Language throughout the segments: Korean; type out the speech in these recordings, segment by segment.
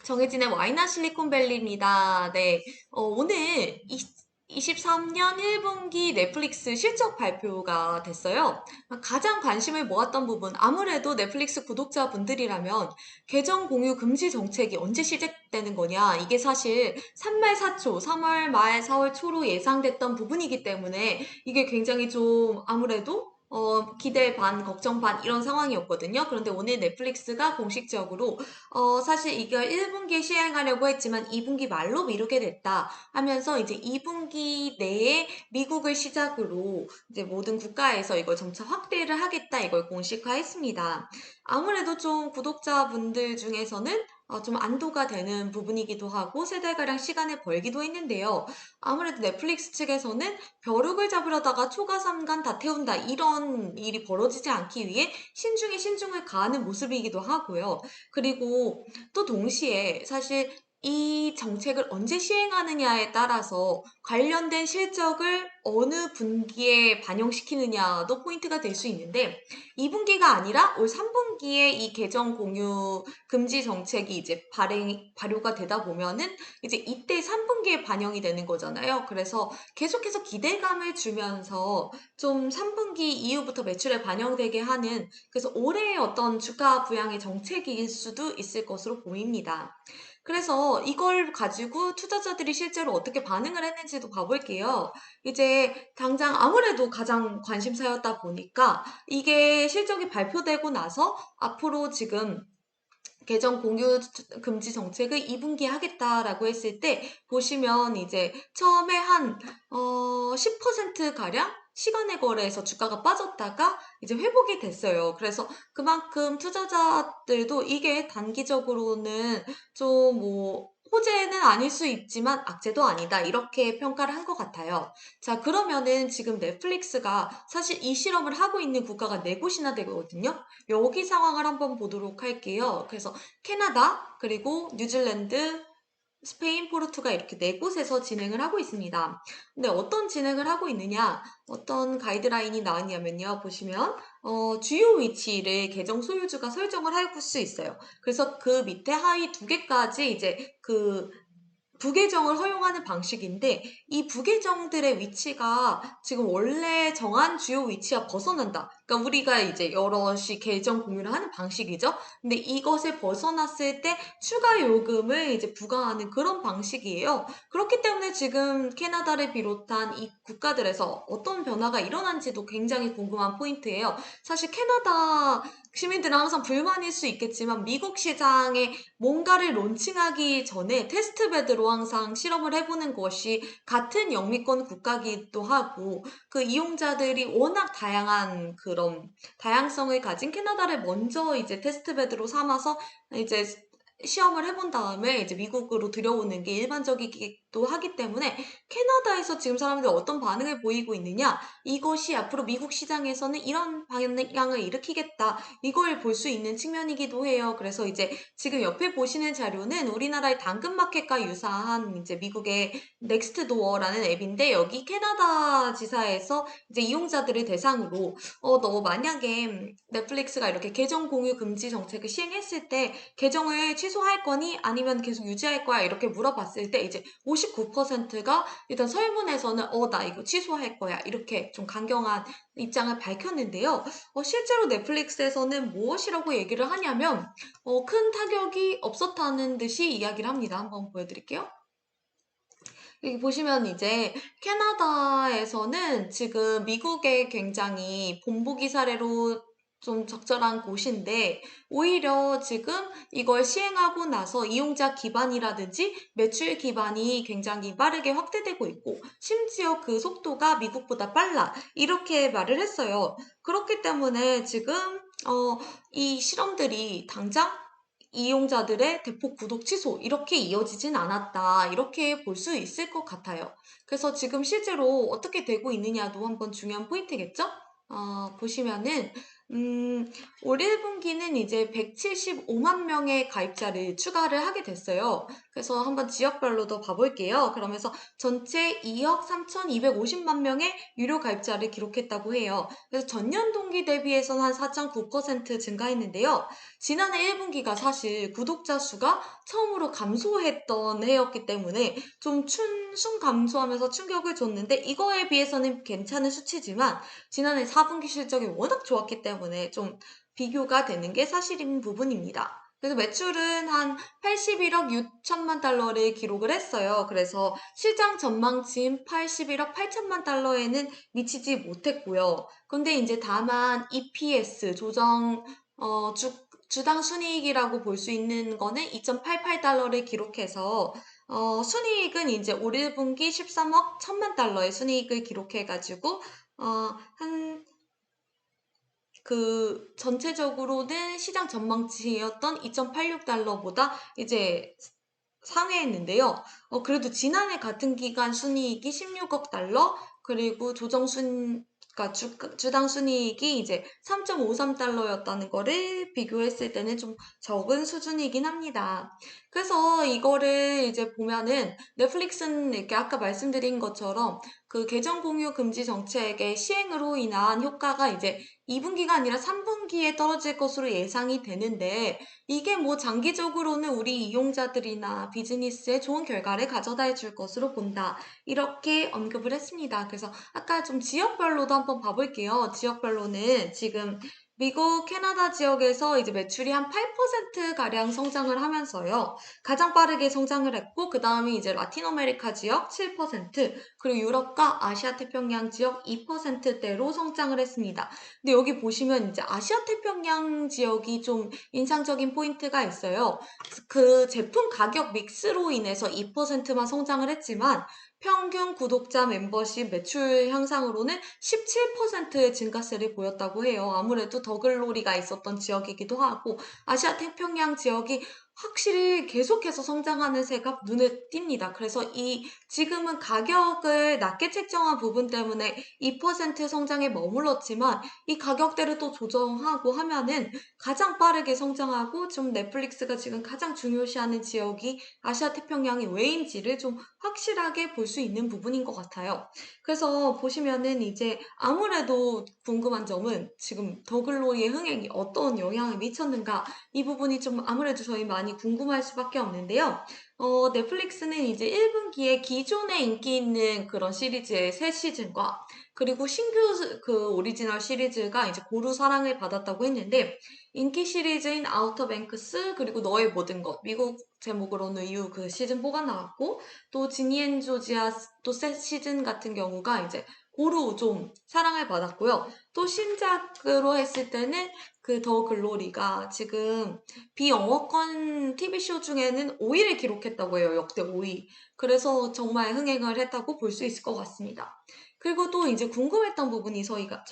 정해진의 와이나 실리콘밸리입니다. 네. 오늘 23년 1분기 넷플릭스 실적 발표가 됐어요. 가장 관심을 모았던 부분, 아무래도 넷플릭스 구독자분들이라면 계정 공유 금지 정책이 언제 시작되는 거냐. 이게 사실 3말 4초, 3월 말 4월 초로 예상됐던 부분이기 때문에 이게 굉장히 좀 아무래도 기대 반, 걱정 반 이런 상황이었거든요. 그런데 오늘 넷플릭스가 공식적으로 사실 이걸 1분기에 시행하려고 했지만 2분기 말로 미루게 됐다 하면서 이제 2분기 내에 미국을 시작으로 이제 모든 국가에서 이걸 점차 확대를 하겠다 이걸 공식화했습니다. 아무래도 좀 구독자분들 중에서는 좀 안도가 되는 부분이기도 하고 세 달가량 시간을 벌기도 했는데요. 아무래도 넷플릭스 측에서는 벼룩을 잡으려다가 초과 삼간 다 태운다 이런 일이 벌어지지 않기 위해 신중에 신중을 가하는 모습이기도 하고요. 그리고 또 동시에 사실 이 정책을 언제 시행하느냐에 따라서 관련된 실적을 어느 분기에 반영시키느냐도 포인트가 될 수 있는데 2분기가 아니라 올 3분기에 이 계정 공유 금지 정책이 이제 발효가 되다 보면은 이제 이때 3분기에 반영이 되는 거잖아요. 그래서 계속해서 기대감을 주면서 좀 3분기 이후부터 매출에 반영되게 하는 그래서 올해의 어떤 주가 부양의 정책일 수도 있을 것으로 보입니다. 그래서 이걸 가지고 투자자들이 실제로 어떻게 반응을 했는지도 봐볼게요. 이제 당장 아무래도 가장 관심사였다 보니까 이게 실적이 발표되고 나서 앞으로 지금 계정 공유 금지 정책을 2분기에 하겠다라고 했을 때 보시면 이제 처음에 한 10% 가량 시간의 거래에서 주가가 빠졌다가 이제 회복이 됐어요. 그래서 그만큼 투자자들도 이게 단기적으로는 좀 뭐 호재는 아닐 수 있지만 악재도 아니다 이렇게 평가를 한 것 같아요. 자, 그러면은 지금 넷플릭스가 사실 이 실험을 하고 있는 국가가 4곳이나 되거든요. 여기 상황을 한번 보도록 할게요. 그래서 캐나다, 그리고 뉴질랜드, 스페인, 포르투갈 이렇게 4곳에서 진행을 하고 있습니다. 근데 어떤 진행을 하고 있느냐, 어떤 가이드라인이 나왔냐면요. 보시면 주요 위치를 계정 소유주가 설정을 할 수 있어요. 그래서 그 밑에 하위 2개까지 이제 그 부계정을 허용하는 방식인데 이 부계정들의 위치가 지금 원래 정한 주요 위치와 벗어난다. 그러니까 우리가 이제 여럿이 계정 공유를 하는 방식이죠. 근데 이것에 벗어났을 때 추가 요금을 이제 부과하는 그런 방식이에요. 그렇기 때문에 지금 캐나다를 비롯한 이 국가들에서 어떤 변화가 일어난지도 굉장히 궁금한 포인트예요. 사실 캐나다 시민들은 항상 불만일 수 있겠지만 미국 시장에 뭔가를 론칭하기 전에 테스트베드로 항상 실험을 해보는 것이 같은 영미권 국가기도 하고 그 이용자들이 워낙 다양한 그런 다양성을 가진 캐나다를 먼저 이제 테스트베드로 삼아서 이제 시험을 해본 다음에 이제 미국으로 들여오는 게 일반적이기도 하기 때문에 캐나다에서 지금 사람들이 어떤 반응을 보이고 있느냐 이것이 앞으로 미국 시장에서는 이런 방향을 일으키겠다 이걸 볼 수 있는 측면이기도 해요. 그래서 이제 지금 옆에 보시는 자료는 우리나라의 당근마켓과 유사한 이제 미국의 넥스트도어라는 앱인데 여기 캐나다 지사에서 이제 이용자들을 대상으로 너 만약에 넷플릭스가 이렇게 계정 공유 금지 정책을 시행했을 때 계정을 취소할 거니 아니면 계속 유지할 거야 이렇게 물어봤을 때 이제 59%가 일단 설문에서는 나 이거 취소할 거야 이렇게 좀 강경한 입장을 밝혔는데요. 실제로 넷플릭스에서는 무엇이라고 얘기를 하냐면 큰 타격이 없었다는 듯이 이야기를 합니다. 한번 보여드릴게요. 여기 보시면 이제 캐나다에서는 지금 미국의 굉장히 본보기 사례로 좀 적절한 곳인데 오히려 지금 이걸 시행하고 나서 이용자 기반이라든지 매출 기반이 굉장히 빠르게 확대되고 있고 심지어 그 속도가 미국보다 빨라 이렇게 말을 했어요. 그렇기 때문에 지금 이 실험들이 당장 이용자들의 대폭 구독 취소 이렇게 이어지진 않았다. 이렇게 볼 수 있을 것 같아요. 그래서 지금 실제로 어떻게 되고 있느냐도 한번 중요한 포인트겠죠? 보시면은 올 1분기는 이제 175만 명의 가입자를 추가를 하게 됐어요. 그래서 한번 지역별로도 봐볼게요. 그러면서 전체 2억 3,250만 명의 유료 가입자를 기록했다고 해요. 그래서 전년 동기 대비해서는 한 4.9% 증가했는데요. 지난해 1분기가 사실 구독자 수가 처음으로 감소했던 해였기 때문에 좀 순 감소하면서 충격을 줬는데 이거에 비해서는 괜찮은 수치지만 지난해 4분기 실적이 워낙 좋았기 때문에 좀 비교가 되는 게 사실인 부분입니다. 그래서 매출은 한 81억 6천만 달러를 기록을 했어요. 그래서 시장 전망치인 81억 8천만 달러에는 미치지 못했고요. 근데 이제 다만 EPS 조정 주당 순이익이라고 볼 수 있는 거는 2.88달러를 기록해서 순이익은 이제 올 1분기 13억 1천만 달러의 순이익을 기록해가지고 한 전체적으로는 시장 전망치였던 2.86달러보다 이제 상회했는데요. 그래도 지난해 같은 기간 순이익이 16억 달러, 그리고 그러니까 주당 순이익이 이제 3.53달러였다는 거를 비교했을 때는 좀 적은 수준이긴 합니다. 그래서 이거를 이제 보면은 넷플릭스는 이렇게 아까 말씀드린 것처럼 그 계정 공유 금지 정책의 시행으로 인한 효과가 이제 2분기가 아니라 3분기에 떨어질 것으로 예상이 되는데 이게 뭐 장기적으로는 우리 이용자들이나 비즈니스에 좋은 결과를 가져다 줄 것으로 본다. 이렇게 언급을 했습니다. 그래서 아까 좀 지역별로도 한번 봐볼게요. 지역별로는 지금 미국, 캐나다 지역에서 이제 매출이 한 8%가량 성장을 하면서요. 가장 빠르게 성장을 했고, 그 다음에 이제 라틴 아메리카 지역 7%, 그리고 유럽과 아시아 태평양 지역 2%대로 성장을 했습니다. 근데 여기 보시면 이제 아시아 태평양 지역이 좀 인상적인 포인트가 있어요. 그 제품 가격 믹스로 인해서 2%만 성장을 했지만 평균 구독자 멤버십 매출 향상으로는 17%의 증가세를 보였다고 해요. 아무래도 더글로리가 있었던 지역이기도 하고 아시아 태평양 지역이 확실히 계속해서 성장하는 새가 눈에 띕니다. 그래서 지금은 가격을 낮게 책정한 부분 때문에 2% 성장에 머물렀지만 이 가격대를 또 조정하고 하면은 가장 빠르게 성장하고 좀 넷플릭스가 지금 가장 중요시하는 지역이 아시아 태평양이 왜인지를 좀 확실하게 볼 수 있는 부분인 것 같아요. 그래서 보시면은 이제 아무래도 궁금한 점은 지금 더글로리의 흥행이 어떤 영향을 미쳤는가 이 부분이 좀 아무래도 저희 많이 궁금할 수밖에 없는데요. 넷플릭스는 이제 1분기에 기존에 인기 있는 그런 시리즈의 새 시즌과 그리고 신규 그 오리지널 시리즈가 이제 고루 사랑을 받았다고 했는데 인기 시리즈인 아우터 뱅크스 그리고 너의 모든 것 미국 제목으로는 이후 그 시즌 4가 나왔고 또 지니 앤 조지아 또 새 시즌 같은 경우가 이제 고루 좀 사랑을 받았고요. 또 신작으로 했을 때는 그 더 글로리가 지금 비영어권 TV쇼 중에는 5위를 기록했다고 해요. 역대 5위. 그래서 정말 흥행을 했다고 볼 수 있을 것 같습니다. 그리고 또 이제 궁금했던 부분이 저희가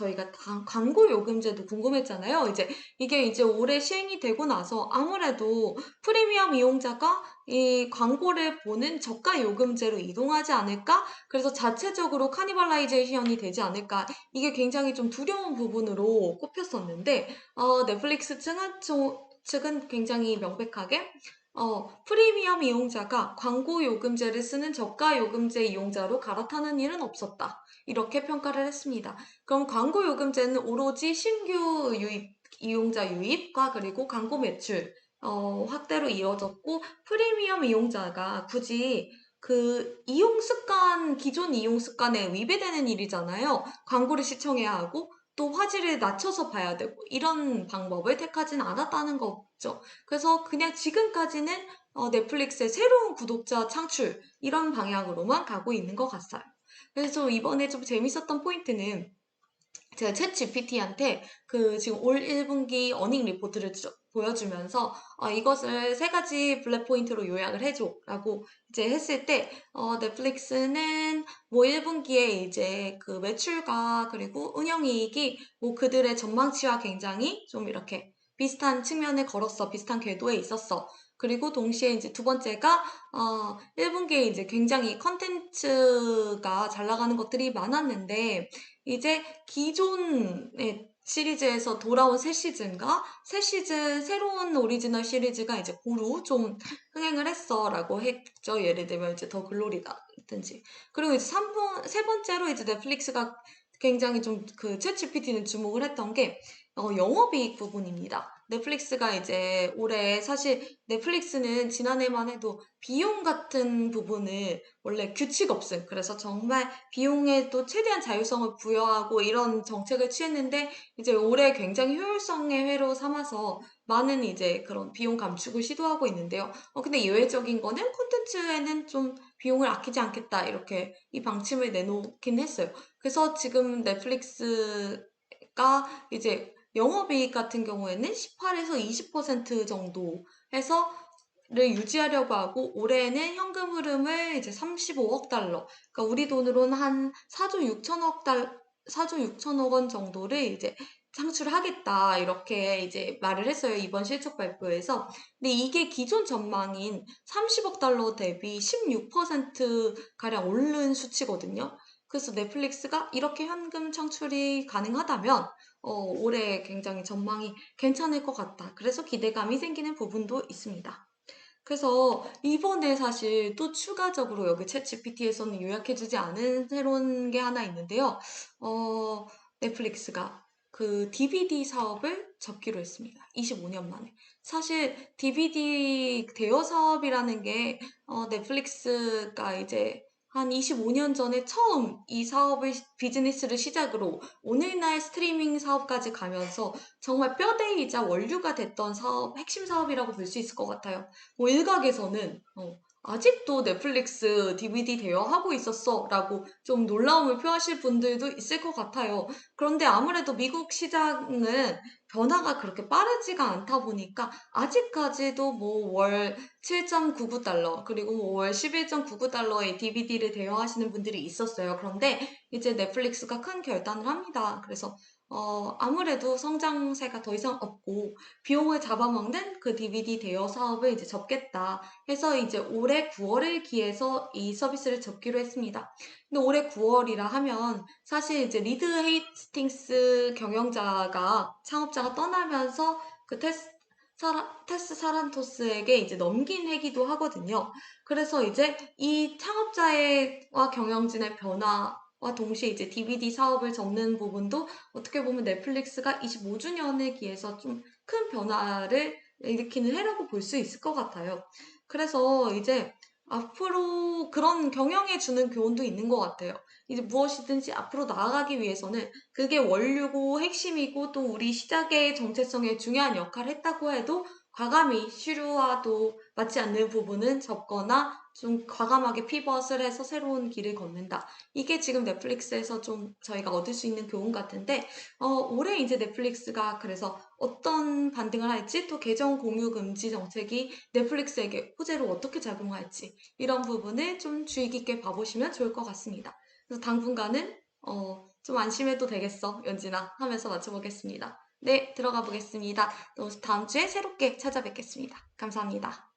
광고 요금제도 궁금했잖아요. 이게 이제 올해 시행이 되고 나서 아무래도 프리미엄 이용자가 이 광고를 보는 저가 요금제로 이동하지 않을까? 그래서 자체적으로 카니발라이제이션이 되지 않을까? 이게 굉장히 좀 두려운 부분으로 꼽혔었는데, 넷플릭스 측은 굉장히 명백하게 프리미엄 이용자가 광고 요금제를 쓰는 저가 요금제 이용자로 갈아타는 일은 없었다. 이렇게 평가를 했습니다. 그럼 광고 요금제는 오로지 신규 이용자 유입과 그리고 광고 매출 확대로 이어졌고 프리미엄 이용자가 굳이 그 기존 이용 습관에 위배되는 일이잖아요. 광고를 시청해야 하고 또 화질을 낮춰서 봐야 되고 이런 방법을 택하진 않았다는 거죠. 그래서 그냥 지금까지는 넷플릭스의 새로운 구독자 창출 이런 방향으로만 가고 있는 것 같아요. 그래서 이번에 좀 재밌었던 포인트는 제가 챗 GPT한테 그 지금 올 1분기 어닝 리포트를 보여주면서 이것을 세 가지 블랙 포인트로 요약을 해줘라고 이제 했을 때 넷플릭스는 뭐 1분기에 이제 그 매출과 그리고 운영이익이 뭐 그들의 전망치와 굉장히 좀 이렇게 비슷한 측면에 걸었어. 비슷한 궤도에 있었어. 그리고 동시에 이제 두 번째가 1분기에 이제 굉장히 컨텐츠가 잘 나가는 것들이 많았는데 이제 기존에 시리즈에서 돌아온 새 시즌과 새 시즌 새로운 오리지널 시리즈가 이제 고루 좀 흥행을 했어라고 했죠. 예를 들면 이제 더 글로리다든지. 그리고 이제 세 번째로 이제 넷플릭스가 굉장히 좀 그 챗GPT는 주목을 했던 게 영업이익 부분입니다. 넷플릭스가 이제 올해 사실 넷플릭스는 지난해만 해도 비용 같은 부분을 원래 규칙 없음. 그래서 정말 비용에도 최대한 자율성을 부여하고 이런 정책을 취했는데 이제 올해 굉장히 효율성의 회로 삼아서 많은 이제 그런 비용 감축을 시도하고 있는데요. 근데 예외적인 거는 콘텐츠에는 좀 비용을 아끼지 않겠다 이렇게 이 방침을 내놓긴 했어요. 그래서 지금 넷플릭스가 이제 영업이익 같은 경우에는 18에서 20% 정도 해서 를 유지하려고 하고 올해는 현금 흐름을 이제 35억 달러, 그러니까 우리 돈으로는 한 4조 6천억 원 정도를 이제 창출하겠다 이렇게 이제 말을 했어요. 이번 실적 발표에서. 근데 이게 기존 전망인 30억 달러 대비 16% 가량 오른 수치거든요. 그래서 넷플릭스가 이렇게 현금 창출이 가능하다면 올해 굉장히 전망이 괜찮을 것 같다. 그래서 기대감이 생기는 부분도 있습니다. 그래서 이번에 사실 또 추가적으로 여기 챗GPT에서는 요약해주지 않은 새로운 게 하나 있는데요. 어, 넷플릭스가 그 DVD 사업을 접기로 했습니다. 25년 만에. 사실 DVD 대여 사업이라는 게 넷플릭스가 이제 한 25년 전에 처음 이 사업을 비즈니스를 시작으로 오늘날 스트리밍 사업까지 가면서 정말 뼈대이자 원류가 됐던 사업, 핵심 사업이라고 볼 수 있을 것 같아요. 뭐 일각에서는 아직도 넷플릭스 DVD 대여하고 있었어 라고 좀 놀라움을 표하실 분들도 있을 것 같아요. 그런데 아무래도 미국 시장은 변화가 그렇게 빠르지가 않다 보니까 아직까지도 뭐 월 7.99달러 그리고 뭐 월 11.99달러에 DVD를 대여하시는 분들이 있었어요. 그런데 이제 넷플릭스가 큰 결단을 합니다. 그래서 아무래도 성장세가 더 이상 없고 비용을 잡아먹는 그 DVD 대여 사업을 이제 접겠다 해서 이제 올해 9월을 기해서 이 서비스를 접기로 했습니다. 근데 올해 9월이라 하면 사실 이제 리드 헤이스팅스 경영자가 창업자가 떠나면서 그 테스 사란토스에게 이제 넘긴 해기도 하거든요. 그래서 이제 이 창업자와 경영진의 변화와 동시에 이제 DVD 사업을 접는 부분도 어떻게 보면 넷플릭스가 25주년을 기해서 좀 큰 변화를 일으키는 해라고 볼 수 있을 것 같아요. 그래서 이제 앞으로 그런 경영에 주는 교훈도 있는 것 같아요. 이제 무엇이든지 앞으로 나아가기 위해서는 그게 원류고 핵심이고 또 우리 시장의 정체성에 중요한 역할을 했다고 해도 과감히 시류와도 맞지 않는 부분은 접거나 좀 과감하게 피벗을 해서 새로운 길을 걷는다. 이게 지금 넷플릭스에서 좀 저희가 얻을 수 있는 교훈 같은데 올해 이제 넷플릭스가 그래서 어떤 반등을 할지 또 계정 공유 금지 정책이 넷플릭스에게 호재로 어떻게 작용할지 이런 부분을 좀 주의 깊게 봐보시면 좋을 것 같습니다. 그래서 당분간은 좀 안심해도 되겠어, 연진아 하면서 맞춰보겠습니다. 네, 들어가 보겠습니다. 또 다음 주에 새롭게 찾아뵙겠습니다. 감사합니다.